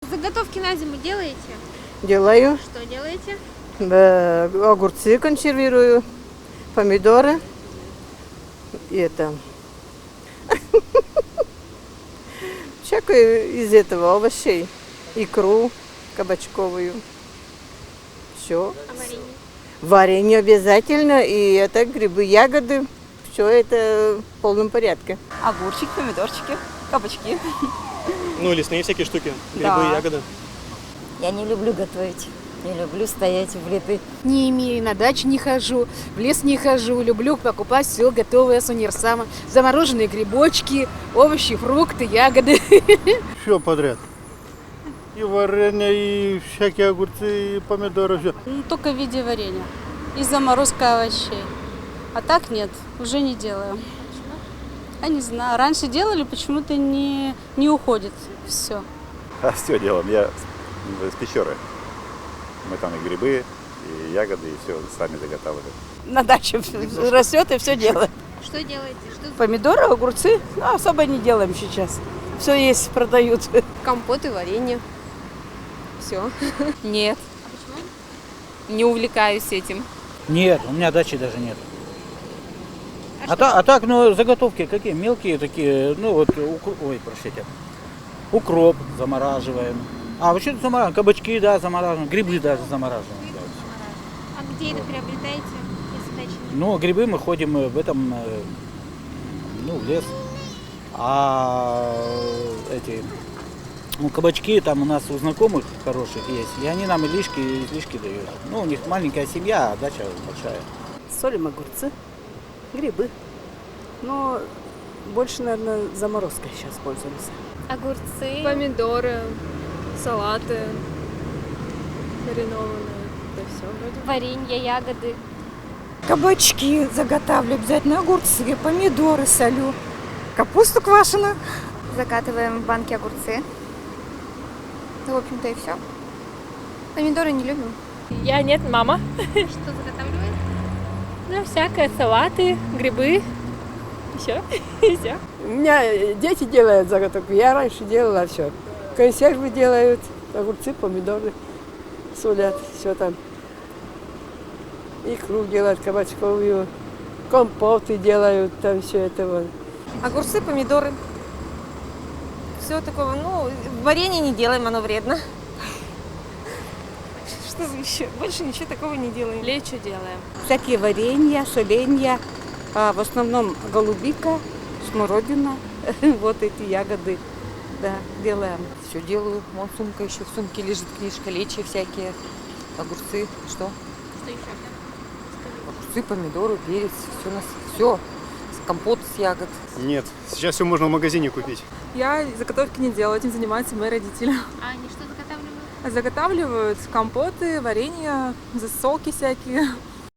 Заготовки на зиму делаете? Делаю. Что делаете? Огурцы консервирую, помидоры и это. Всякое из этого, овощей. Икру кабачковую. Все. А варенье? Варенье обязательно, и это грибы, ягоды. Все это в полном порядке. Огурчик, помидорчики, кабачки. Ну, лесные всякие штуки, грибы, Да. ягоды. Я не люблю готовить. Не люблю стоять в леты. Не имею, на дачу не хожу, в лес не хожу. Люблю покупать все готовое с универсама. Замороженные грибочки, овощи, фрукты, ягоды. Все подряд. И варенье, и всякие огурцы, и помидоры, все. Ну, только в виде варенья и заморозка овощей. А так нет, уже не делаю. Я не знаю, раньше делали, почему-то не уходит все. А все делаем. Я с Печоры. Мы там и грибы, и ягоды, и все сами заготавливаем. На даче растет и все делаем. Что делаете? Что... Помидоры, огурцы, ну, особо не делаем сейчас. Все есть, продают. Компот и варенье. Все. Нет, А почему? не увлекаюсь этим. Нет, у меня дачи даже нет. А так, ну, заготовки какие? Мелкие такие, ну вот, укроп замораживаем. А вообще замораживаем, кабачки, да, замораживаем, грибы даже замораживаем. Да, А где это приобретаете, если дачи нет? ну, грибы мы ходим в этом, ну, в лес. А кабачки там у нас у знакомых хороших есть, и они нам излишки дают. Ну, у них маленькая семья, а дача большая. Солим огурцы, грибы. Но больше, наверное, заморозкой сейчас пользуемся. Огурцы. Помидоры, салаты маринованные. Да все вроде. Варенье, ягоды. Кабачки заготавливаю обязательно, огурцы, помидоры солю, капусту квашеную. Закатываем в банки огурцы. Ну, в общем-то, и все. Помидоры не любим. Я нет, мама. Что заготавливает? Ну, всякое, салаты, грибы. Все, и все. У меня дети делают заготовку, я раньше делала все. Консервы делают, огурцы, помидоры солят, все там. Икру делают кабачковую, компоты делают, там все это вот. Огурцы, помидоры. Все такого, ну, варенье не делаем, оно вредно. Что еще? Больше ничего такого не делаем. Лечо делаем. Всякие варенья, соленья, в основном голубика, смородина, вот эти ягоды, да, делаем. Все делаю. Вон сумка еще, в сумке лежит книжка, лечи всякие, огурцы, что? Что еще? Огурцы, помидоры, перец, все у нас, все. Компот с ягод. Нет, сейчас все можно в магазине купить. Я заготовки не делаю, этим занимаются мои родители. А они что заготавливают? Заготавливают компоты, варенье, засолки всякие.